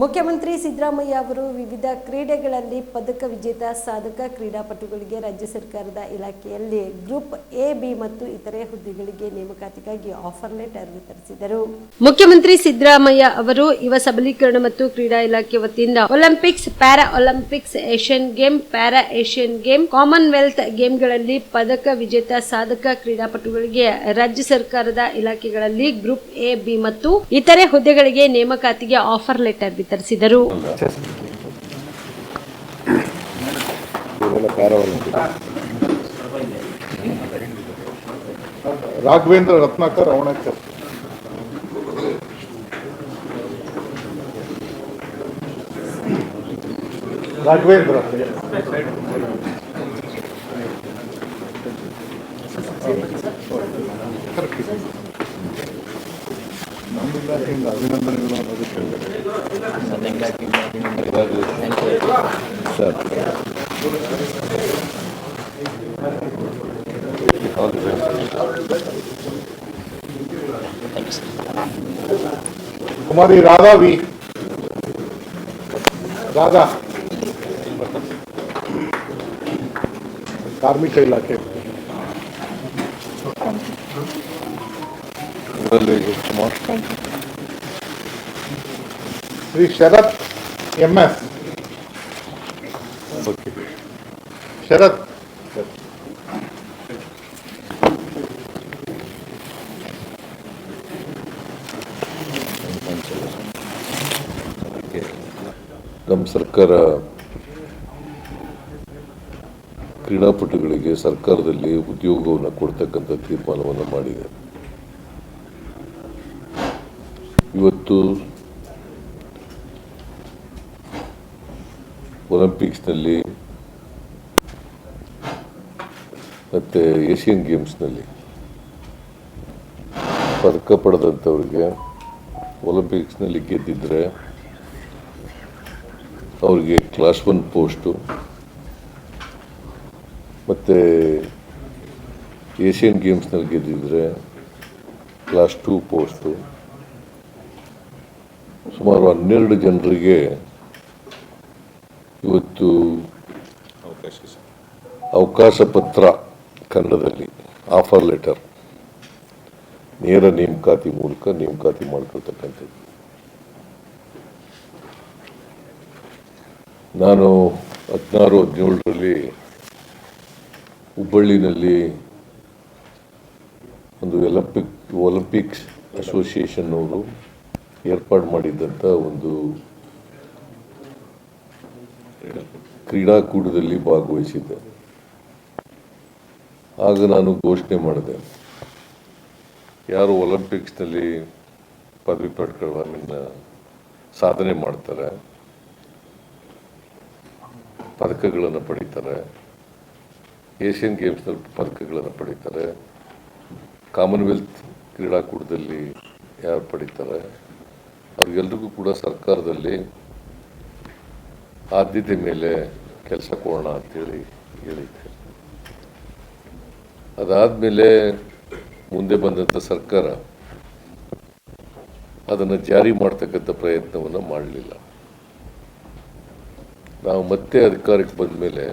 ಮುಖ್ಯಮಂತ್ರಿ ಸಿದ್ದರಾಮಯ್ಯ ಅವರು ವಿವಿಧ ಕ್ರೀಡೆಗಳಲ್ಲಿ ಪದಕ ವಿಜೇತ ಸಾಧಕ ಕ್ರೀಡಾಪಟುಗಳಿಗೆ ರಾಜ್ಯ ಸರ್ಕಾರದ ಇಲಾಖೆಯಲ್ಲಿ ಗ್ರೂಪ್ ಎ ಬಿ ಮತ್ತು ಇತರೆ ಹುದ್ದೆಗಳಿಗೆ ನೇಮಕಾತಿಗಾಗಿ ಆಫರ್ ಲೆಟರ್ ವಿತರಿಸಿದರು. ಮುಖ್ಯಮಂತ್ರಿ ಸಿದ್ದರಾಮಯ್ಯ ಅವರು ಯುವ ಸಬಲೀಕರಣ ಮತ್ತು ಕ್ರೀಡಾ ಇಲಾಖೆ ವತಿಯಿಂದ Olympics, para Olympics, Asian game, para Asian game, commonwealth ಗೇಮ್ಗಳಲ್ಲಿ ಪದಕ ವಿಜೇತ ಸಾಧಕ ಕ್ರೀಡಾಪಟುಗಳಿಗೆ ರಾಜ್ಯ ಸರ್ಕಾರದ ಇಲಾಖೆಗಳಲ್ಲಿ ಗ್ರೂಪ್ ಎ ಬಿ ಮತ್ತು ಇತರೆ ಹುದ್ದೆಗಳಿಗೆ ನೇಮಕಾತಿಗೆ ಆಫರ್ ಲೆಟರ್ ವಿತರಿಸಿದರು. ರಾಘವೇಂದ್ರ ರತ್ನಾಕರ್ ಅವಣಕರ್, ರಾಘವೇಂದ್ರ ಅಭಿನಂದನೆಗಳು. ಕುಮಾರಿ ರಾಧಾ ವಿ, ರಾಧಾ ಕಾರ್ಮಿಕ ಇಲಾಖೆ, ಶ್ರೀ ಶರತ್ ಎಂಎಸ್, ಶರತ್ ನಮ್ಮ ಸರ್ಕಾರ ಕ್ರೀಡಾಪಟುಗಳಿಗೆ ಸರ್ಕಾರದಲ್ಲಿ ಉದ್ಯೋಗವನ್ನು ಕೊಡ್ತಕ್ಕಂಥ ತೀರ್ಮಾನವನ್ನು ಮಾಡಿದೆ. ಇವತ್ತು ಒಲಿಂಪಿಕ್ಸ್ನಲ್ಲಿ ಮತ್ತು ಏಷ್ಯನ್ ಗೇಮ್ಸ್ನಲ್ಲಿ ಪದಕ ಪಡೆದಂಥವ್ರಿಗೆ ಒಲಿಂಪಿಕ್ಸ್ನಲ್ಲಿ ಗೆದ್ದಿದ್ರೆ ಅವ್ರಿಗೆ ಕ್ಲಾಸ್ 1 ಪೋಸ್ಟು ಮತ್ತು ಏಷ್ಯನ್ ಗೇಮ್ಸ್ನಲ್ಲಿ ಗೆದ್ದಿದ್ರೆ ಕ್ಲಾಸ್ 2 ಪೋಸ್ಟು, ಸುಮಾರು 12 ಜನರಿಗೆ ಇವತ್ತು ಅವಕಾಶ ಪತ್ರ, ಕನ್ನಡದಲ್ಲಿ ಆಫರ್ ಲೆಟರ್, ನೇರ ನೇಮಕಾತಿ ಮೂಲಕ ನೇಮಕಾತಿ ಮಾಡ್ಕೊಳ್ತಕ್ಕಂಥದ್ದು. ನಾನು 16-17ರಲ್ಲಿ ಹುಬ್ಬಳ್ಳಿನಲ್ಲಿ ಒಂದು ಒಲಿಂಪಿಕ್ಸ್ ಅಸೋಸಿಯೇಷನ್ ಅವರು ಏರ್ಪಾಡು ಮಾಡಿದ್ದಂಥ ಒಂದು ಕ್ರೀಡಾಕೂಟದಲ್ಲಿ ಭಾಗವಹಿಸಿದ್ದೆ. ಆಗ ನಾನು ಘೋಷಣೆ ಮಾಡಿದೆ, ಯಾರು ಒಲಿಂಪಿಕ್ಸ್ನಲ್ಲಿ ಪದವಿ ಪಡ್ಕೊಳ್ಳುವ ಸಾಧನೆ ಮಾಡ್ತಾರೆ, ಪದಕಗಳನ್ನು ಪಡೀತಾರೆ, ಏಷ್ಯನ್ ಗೇಮ್ಸ್ನಲ್ಲಿ ಪದಕಗಳನ್ನು ಪಡೀತಾರೆ, ಕಾಮನ್ವೆಲ್ತ್ ಕ್ರೀಡಾಕೂಟದಲ್ಲಿ ಯಾರು ಪಡೀತಾರೆ ಅವ್ರಿಗೆಲ್ರಿಗೂ ಕೂಡ ಸರ್ಕಾರದಲ್ಲಿ ಆದ್ಯತೆ ಮೇಲೆ ಕೆಲಸ ಕೊಡೋಣ ಅಂತೇಳಿ ಹೇಳಿದ್ದೆ. ಅದಾದಮೇಲೆ ಮುಂದೆ ಬಂದಂಥ ಸರ್ಕಾರ ಅದನ್ನು ಜಾರಿ ಮಾಡ್ತಕ್ಕಂಥ ಪ್ರಯತ್ನವನ್ನು ಮಾಡಲಿಲ್ಲ. ನಾವು ಮತ್ತೆ ಅಧಿಕಾರಕ್ಕೆ ಬಂದ ಮೇಲೆ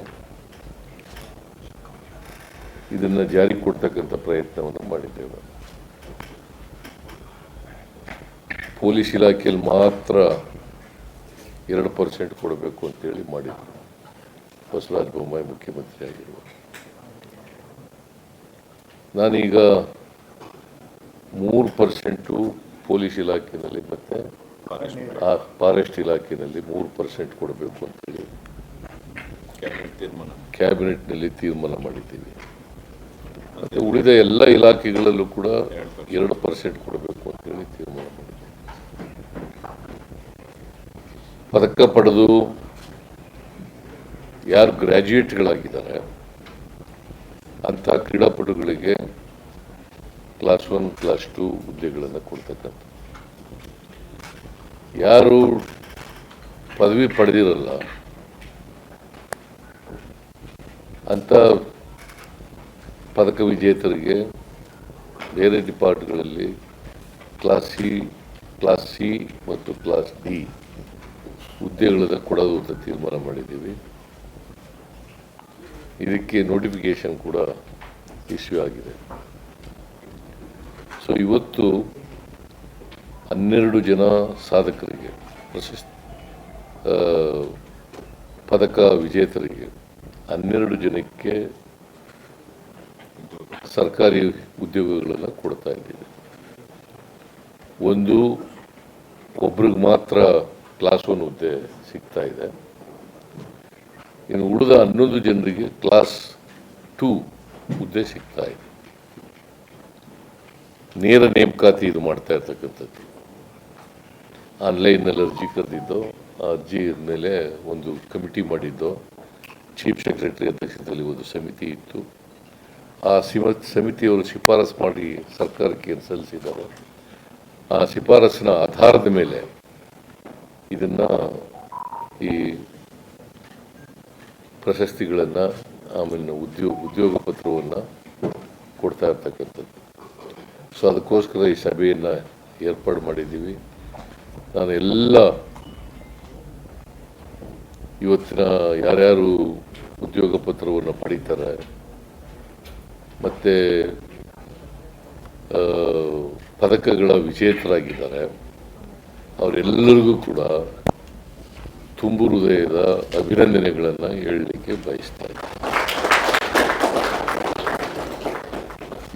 ಇದನ್ನು ಜಾರಿ ಕೊಡ್ತಕ್ಕಂಥ ಪ್ರಯತ್ನವನ್ನು ಮಾಡಿದ್ದೇವೆ. ಪೊಲೀಸ್ ಇಲಾಖೆಯಲ್ಲಿ ಮಾತ್ರ 2% ಕೊಡಬೇಕು ಅಂತೇಳಿ ಮಾಡಿದ್ರು ಬಸವರಾಜ ಬೊಮ್ಮಾಯಿ ಮುಖ್ಯಮಂತ್ರಿ ಆಗಿರುವ. ನಾನೀಗ 3% ಪೊಲೀಸ್ ಇಲಾಖೆಯಲ್ಲಿ ಮತ್ತು ಫಾರೆಸ್ಟ್ ಇಲಾಖೆಯಲ್ಲಿ 3% ಕೊಡಬೇಕು ಅಂತೇಳಿ ಕ್ಯಾಬಿನೆಟ್ನಲ್ಲಿ ತೀರ್ಮಾನ ಮಾಡಿದ್ದೀವಿ. ಮತ್ತು ಉಳಿದ ಎಲ್ಲ ಇಲಾಖೆಗಳಲ್ಲೂ ಕೂಡ 2% ಕೊಡಬೇಕು ಅಂತೇಳಿ ತೀರ್ಮಾನ ಮಾಡಿದ್ದೀವಿ. ಪದಕ ಪಡೆದು ಯಾರು ಗ್ರ್ಯಾಜುಯೇಟ್ಗಳಾಗಿದ್ದಾರೆ ಅಂಥ ಕ್ರೀಡಾಪಟುಗಳಿಗೆ ಕ್ಲಾಸ್ 1, ಕ್ಲಾಸ್ 2 ಹುದ್ದೆಗಳನ್ನು ಕೊಡ್ತಕ್ಕಂಥ, ಯಾರು ಪದವಿ ಪಡೆದಿರಲ್ಲ ಅಂಥ ಪದಕ ವಿಜೇತರಿಗೆ ಬೇರೆ ಡಿಪಾರ್ಟ್ಗಳಲ್ಲಿ ಕ್ಲಾಸ್ ಸಿ ಮತ್ತು ಕ್ಲಾಸ್ ಡಿ ಹುದ್ದೆಗಳನ್ನು ಕೊಡೋದು ಅಂತ ತೀರ್ಮಾನ ಮಾಡಿದ್ದೀವಿ. ಇದಕ್ಕೆ ನೋಟಿಫಿಕೇಶನ್ ಕೂಡ ಇಶ್ಯೂ ಆಗಿದೆ. ಸೊ ಇವತ್ತು 12 ಜನ ಸಾಧಕರಿಗೆ ಪದಕ ವಿಜೇತರಿಗೆ 12 ಜನಕ್ಕೆ ಸರ್ಕಾರಿ ಉದ್ಯೋಗಗಳನ್ನು ಕೊಡ್ತಾ ಇದ್ದೀವಿ. ಒಬ್ರಿಗೆ ಮಾತ್ರ ಕ್ಲಾಸ್ 1 ಹುದ್ದೆ ಸಿಗ್ತಾ ಇದೆ. ಇನ್ನು ಉಳಿದ 11 ಜನರಿಗೆ ಕ್ಲಾಸ್ 2 ಹುದ್ದೆ ಸಿಗ್ತಾ ಇದೆ. ನೇರ ನೇಮಕಾತಿ ಇದು ಮಾಡ್ತಾ ಇರ್ತಕ್ಕಂಥದ್ದು. ಆನ್ಲೈನ್ನಲ್ಲಿ ಅರ್ಜಿ ಕರೆದಿದ್ದು, ಆ ಅರ್ಜಿ ಮೇಲೆ ಒಂದು ಕಮಿಟಿ ಮಾಡಿದ್ದು, ಚೀಫ್ ಸೆಕ್ರೆಟರಿ ಅಧ್ಯಕ್ಷತೆಯಲ್ಲಿ ಒಂದು ಸಮಿತಿ ಇತ್ತು. ಆ ಸಮಿತಿಯವರು ಶಿಫಾರಸು ಮಾಡಿ ಸರ್ಕಾರಕ್ಕೆ ಸಲ್ಲಿಸಿದ್ದಾರೆ. ಆ ಶಿಫಾರಸಿನ ಆಧಾರದ ಮೇಲೆ ಇದನ್ನು ಈ ಪ್ರಶಸ್ತಿಗಳನ್ನು ಆಮೇಲೆ ಉದ್ಯೋಗ ಪತ್ರವನ್ನು ಕೊಡ್ತಾ ಇರ್ತಕ್ಕಂಥದ್ದು. ಸೊ ಅದಕ್ಕೋಸ್ಕರ ಈ ಸಭೆಯನ್ನು ಏರ್ಪಾಡು ಮಾಡಿದ್ದೀವಿ. ನಾನು ಎಲ್ಲ ಇವತ್ತಿನ ಯಾರ್ಯಾರು ಉದ್ಯೋಗ ಪತ್ರವನ್ನು ಪಡೀತಾರೆ ಮತ್ತು ಪದಕಗಳ ವಿಜೇತರಾಗಿದ್ದಾರೆ ಅವರೆಲ್ಲರಿಗೂ ಕೂಡ ತುಂಬು ಹೃದಯದ ಅಭಿನಂದನೆಗಳನ್ನು ಹೇಳಲಿಕ್ಕೆ ಬಯಸ್ತಾ ಇದ್ದೀನಿ.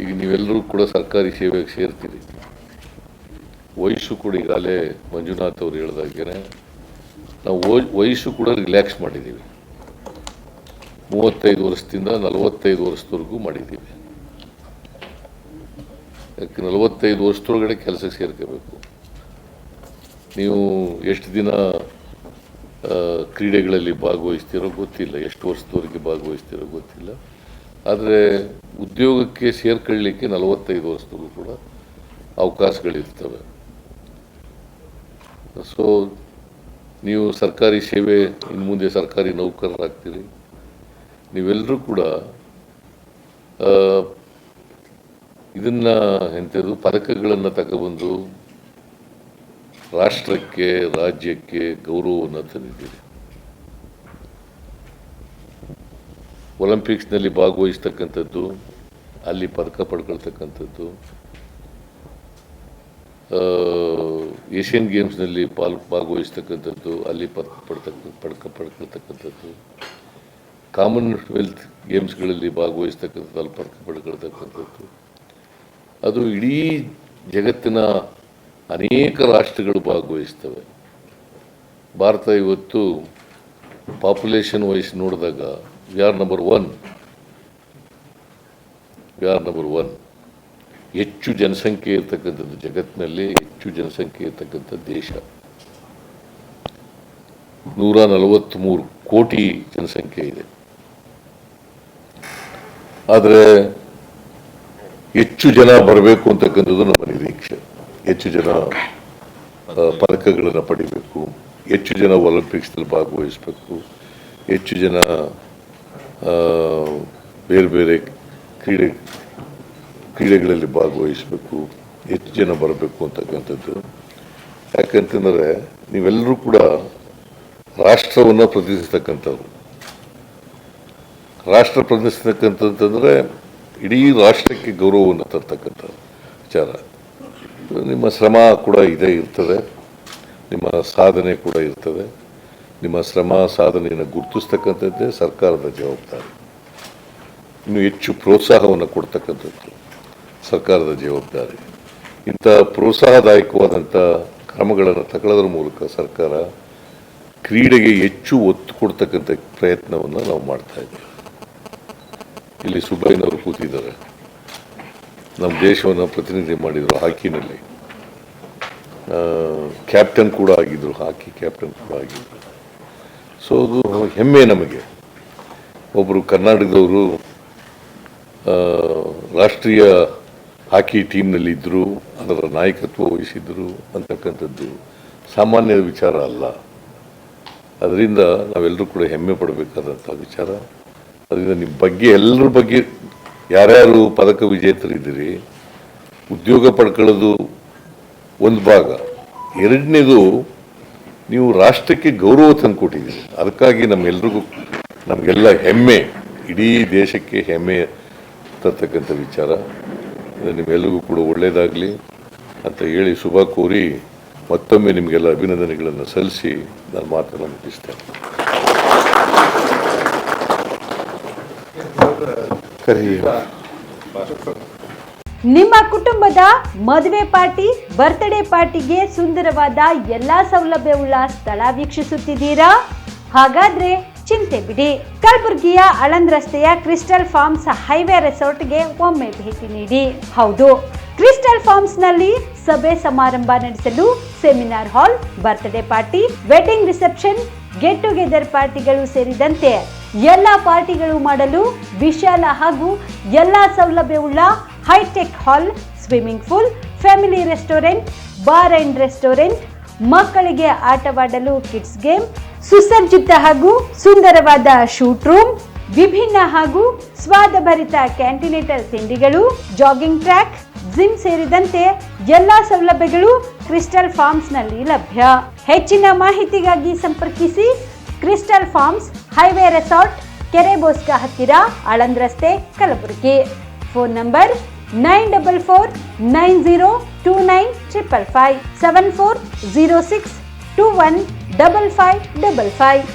ಈಗ ನೀವೆಲ್ಲರೂ ಕೂಡ ಸರ್ಕಾರಿ ಸೇವೆಗೆ ಸೇರ್ತೀರಿ. ವಯಸ್ಸು ಕೂಡ ಈಗಾಗಲೇ ಮಂಜುನಾಥ್ ಅವರು ಹೇಳಿದಾಗೇನೆ ನಾವು ವಯಸ್ಸು ಕೂಡ ರಿಲ್ಯಾಕ್ಸ್ ಮಾಡಿದ್ದೀವಿ. 35 ವರ್ಷದಿಂದ 45 ವರ್ಷದವರೆಗೂ ಮಾಡಿದ್ದೀವಿ. ಯಾಕೆ 45 ವರ್ಷದೊಳಗಡೆ ಕೆಲಸಕ್ಕೆ ಸೇರ್ಕೋಬೇಕು. ನೀವು ಎಷ್ಟು ದಿನ ಕ್ರೀಡೆಗಳಲ್ಲಿ ಭಾಗವಹಿಸ್ತೀರೋ ಗೊತ್ತಿಲ್ಲ, ಎಷ್ಟು ವರ್ಷದವರೆಗೆ ಭಾಗವಹಿಸ್ತೀರೋ ಗೊತ್ತಿಲ್ಲ. ಆದರೆ ಉದ್ಯೋಗಕ್ಕೆ ಸೇರ್ಕೊಳ್ಳಲಿಕ್ಕೆ 45 ವರ್ಷದವರೆಗೂ ಕೂಡ ಅವಕಾಶಗಳಿರ್ತವೆ. ಸೊ ನೀವು ಸರ್ಕಾರಿ ಸೇವೆ ಇನ್ನು ಮುಂದೆ ಸರ್ಕಾರಿ ನೌಕರರಾಗ್ತೀರಿ. ನೀವೆಲ್ಲರೂ ಕೂಡ ಇದನ್ನು ಎಂಥದ್ದು ಪದಕಗಳನ್ನು ತಗೊಬಂದು ರಾಷ್ಟ್ರಕ್ಕೆ ರಾಜ್ಯಕ್ಕೆ ಗೌರವವನ್ನು ತಂದಿದ್ದೀರಿ. ಒಲಿಂಪಿಕ್ಸ್ನಲ್ಲಿ ಭಾಗವಹಿಸ್ತಕ್ಕಂಥದ್ದು, ಅಲ್ಲಿ ಪದಕ ಪಡ್ಕೊಳ್ತಕ್ಕಂಥದ್ದು, ಏಷ್ಯನ್ ಗೇಮ್ಸ್ನಲ್ಲಿ ಭಾಗವಹಿಸ್ತಕ್ಕಂಥದ್ದು, ಅಲ್ಲಿ ಪದಕ ಪಡ್ಕೊಳ್ತಕ್ಕಂಥದ್ದು, ಕಾಮನ್ವೆಲ್ತ್ ಗೇಮ್ಸ್ಗಳಲ್ಲಿ ಭಾಗವಹಿಸ್ತಕ್ಕಂಥದ್ದು, ಅಲ್ಲಿ ಪದಕ ಪಡ್ಕೊಳ್ತಕ್ಕಂಥದ್ದು. ಅದು ಇಡೀ ಜಗತ್ತಿನ ಅನೇಕ ರಾಷ್ಟ್ರಗಳು ಭಾಗವಹಿಸ್ತವೆ. ಭಾರತ ಇವತ್ತು ಪಾಪ್ಯುಲೇಷನ್ ವೈಸ್ ನೋಡಿದಾಗ ವಿ ಆರ್ ನಂಬರ್ 1. ಹೆಚ್ಚು ಜನಸಂಖ್ಯೆ ಇರ್ತಕ್ಕಂಥದ್ದು ಜಗತ್ತಿನಲ್ಲಿ, ಹೆಚ್ಚು ಜನಸಂಖ್ಯೆ ಇರ್ತಕ್ಕಂಥ ದೇಶ. 143 ಕೋಟಿ ಜನಸಂಖ್ಯೆ ಇದೆ. ಆದರೆ ಹೆಚ್ಚು ಜನ ಬರಬೇಕು ಅಂತಕ್ಕಂಥದ್ದು ನಮ್ಮ ನಿರೀಕ್ಷೆ. ಹೆಚ್ಚು ಜನ ಪದಕಗಳನ್ನು ಪಡಿಬೇಕು, ಹೆಚ್ಚು ಜನ ಒಲಿಂಪಿಕ್ಸ್ನಲ್ಲಿ ಭಾಗವಹಿಸಬೇಕು, ಹೆಚ್ಚು ಜನ ಬೇರೆ ಬೇರೆ ಕ್ರೀಡೆಗಳಲ್ಲಿ ಭಾಗವಹಿಸಬೇಕು, ಹೆಚ್ಚು ಜನ ಬರಬೇಕು ಅಂತಕ್ಕಂಥದ್ದು. ಯಾಕಂತಂದರೆ ನೀವೆಲ್ಲರೂ ಕೂಡ ರಾಷ್ಟ್ರವನ್ನು ಪ್ರತಿನಿಧಿಸ್ತಕ್ಕಂಥವ್ರು. ರಾಷ್ಟ್ರ ಪ್ರತಿನಿಧಿಸ್ತಕ್ಕಂಥದ್ದಂದರೆ ಇಡೀ ರಾಷ್ಟ್ರಕ್ಕೆ ಗೌರವವನ್ನು ತರ್ತಕ್ಕಂಥ ವಿಚಾರ. ನಿಮ್ಮ ಶ್ರಮ ಕೂಡ ಇರ್ತದೆ, ನಿಮ್ಮ ಸಾಧನೆ ಕೂಡ ಇರ್ತದೆ. ನಿಮ್ಮ ಶ್ರಮ ಸಾಧನೆಯನ್ನು ಗುರುತಿಸ್ತಕ್ಕಂಥದ್ದೇ ಸರ್ಕಾರದ ಜವಾಬ್ದಾರಿ. ಇನ್ನು ಹೆಚ್ಚು ಪ್ರೋತ್ಸಾಹವನ್ನು ಕೊಡ್ತಕ್ಕಂಥದ್ದು ಸರ್ಕಾರದ ಜವಾಬ್ದಾರಿ. ಇಂಥ ಪ್ರೋತ್ಸಾಹದಾಯಕವಾದಂಥ ಕ್ರಮಗಳನ್ನು ತಗೊಳ್ಳೋದ್ರ ಮೂಲಕ ಸರ್ಕಾರ ಕ್ರೀಡೆಗೆ ಹೆಚ್ಚು ಒತ್ತು ಕೊಡ್ತಕ್ಕಂಥ ಪ್ರಯತ್ನವನ್ನು ನಾವು ಮಾಡ್ತಾ ಇದ್ದೀವಿ. ಇಲ್ಲಿ ಸುಬ್ಬಯ್ಯನವರು ಕೂತಿದ್ದಾರೆ, ನಮ್ಮ ದೇಶವನ್ನು ಪ್ರತಿನಿಧಿ ಮಾಡಿದರು ಹಾಕಿನಲ್ಲಿ, ಕ್ಯಾಪ್ಟನ್ ಕೂಡ ಆಗಿದ್ದರು, ಹಾಕಿ ಕ್ಯಾಪ್ಟನ್ ಕೂಡ ಆಗಿದ್ದರು. ಸೊ ಅದು ಹೆಮ್ಮೆ ನಮಗೆ. ಒಬ್ಬರು ಕರ್ನಾಟಕದವರು ರಾಷ್ಟ್ರೀಯ ಹಾಕಿ ಟೀಮ್ನಲ್ಲಿ ಇದ್ದರು, ಅದರ ನಾಯಕತ್ವ ವಹಿಸಿದ್ರು ಅಂತಕ್ಕಂಥದ್ದು ಸಾಮಾನ್ಯ ವಿಚಾರ ಅಲ್ಲ. ಅದರಿಂದ ನಾವೆಲ್ಲರೂ ಕೂಡ ಹೆಮ್ಮೆ ಪಡಬೇಕಾದಂಥ ವಿಚಾರ. ಅದರಿಂದ ನಿಮ್ಮ ಬಗ್ಗೆ ಎಲ್ಲರ ಬಗ್ಗೆ ಯಾರ್ಯಾರು ಪದಕ ವಿಜೇತರಿದ್ದೀರಿ, ಉದ್ಯೋಗ ಪಡ್ಕೊಳ್ಳೋದು ಒಂದು ಭಾಗ. ಎರಡನೇದು ನೀವು ರಾಷ್ಟ್ರಕ್ಕೆ ಗೌರವ ತಂದುಕೊಟ್ಟಿದ್ದೀರಿ. ಅದಕ್ಕಾಗಿ ನಮಗೆಲ್ಲ ಹೆಮ್ಮೆ, ಇಡೀ ದೇಶಕ್ಕೆ ಹೆಮ್ಮೆ ತರ್ತಕ್ಕಂಥ ವಿಚಾರ. ನಿಮ್ಮೆಲ್ಲರಿಗೂ ಕೂಡ ಒಳ್ಳೆಯದಾಗಲಿ ಅಂತ ಹೇಳಿ ಶುಭ ಕೋರಿ ಮತ್ತೊಮ್ಮೆ ನಿಮಗೆಲ್ಲ ಅಭಿನಂದನೆಗಳನ್ನು ಸಲ್ಲಿಸಿ ನಾನು ಮಾತನ್ನು ಮುಗಿಸ್ತೇನೆ. ನಿಮ್ಮ ಕುಟುಂಬದ ಮದುವೆ ಪಾರ್ಟಿ, ಬರ್ತ್ಡೇ ಪಾರ್ಟಿಗೆ ಸುಂದರವಾದ ಎಲ್ಲಾ ಸೌಲಭ್ಯವುಳ್ಳ ಸ್ಥಳ ವೀಕ್ಷಿಸುತ್ತಿದ್ದೀರಾ? ಹಾಗಾದ್ರೆ ಚಿಂತೆ ಬಿಡಿ. ಕಲಬುರಗಿಯ ಆಳಂದ್ ರಸ್ತೆಯ ಕ್ರಿಸ್ಟಲ್ ಫಾರ್ಮ್ಸ್ ಹೈವೇ ರೆಸಾರ್ಟ್ಗೆ ಒಮ್ಮೆ ಭೇಟಿ ನೀಡಿ. ಹೌದು, ಕ್ರಿಸ್ಟಲ್ ಫಾರ್ಮ್ಸ್ ನಲ್ಲಿ ಸಭೆ ಸಮಾರಂಭ ನಡೆಸಲು seminar hall, birthday party, wedding reception, get together ಪಾರ್ಟಿಗಳು ಸೇರಿದಂತೆ ಎಲ್ಲ ಪಾರ್ಟಿಗಳು ಮಾಡಲು ವಿಶಾಲ ಹಾಗೂ ಎಲ್ಲ ಸೌಲಭ್ಯವುಳ್ಳ hitech hall, swimming pool, family restaurant, bar and restaurant, ಮಕ್ಕಳಿಗೆ ಆಟವಾಡಲು ಕಿಡ್ಸ್ ಗೇಮ್, ಸುಸಜ್ಜಿತ ಹಾಗೂ ಸುಂದರವಾದ ಶೂಟ್ ರೂಮ್, ವಿಭಿನ್ನ ಹಾಗೂ ಸ್ವಾದಭರಿತ ಕ್ಯಾಂಟಿನೇಟರ್ ತಿಂಡಿಗಳು, ಜಾಗಿಂಗ್ ಟ್ರ್ಯಾಕ್, ಜಿಮ್ ಸೇರಿದಂತೆ ಎಲ್ಲಾ ಸೌಲಭ್ಯಗಳು ಕ್ರಿಸ್ಟಲ್ ಫಾರ್ಮ್ಸ್ ನಲ್ಲಿ ಲಭ್ಯ. ಹೆಚ್ಚಿನ ಮಾಹಿತಿಗಾಗಿ ಸಂಪರ್ಕಿಸಿ ಕ್ರಿಸ್ಟಲ್ ಫಾರ್ಮ್ಸ್ ಹೈವೇ ರೆಸಾರ್ಟ್, ಕೆರೆಬೋಸ್ಕ ಹತ್ತಿರ, ಆಳಂದ್ ರಸ್ತೆ, ಕಲಬುರಗಿ. Phone number 9490295555 7406215555.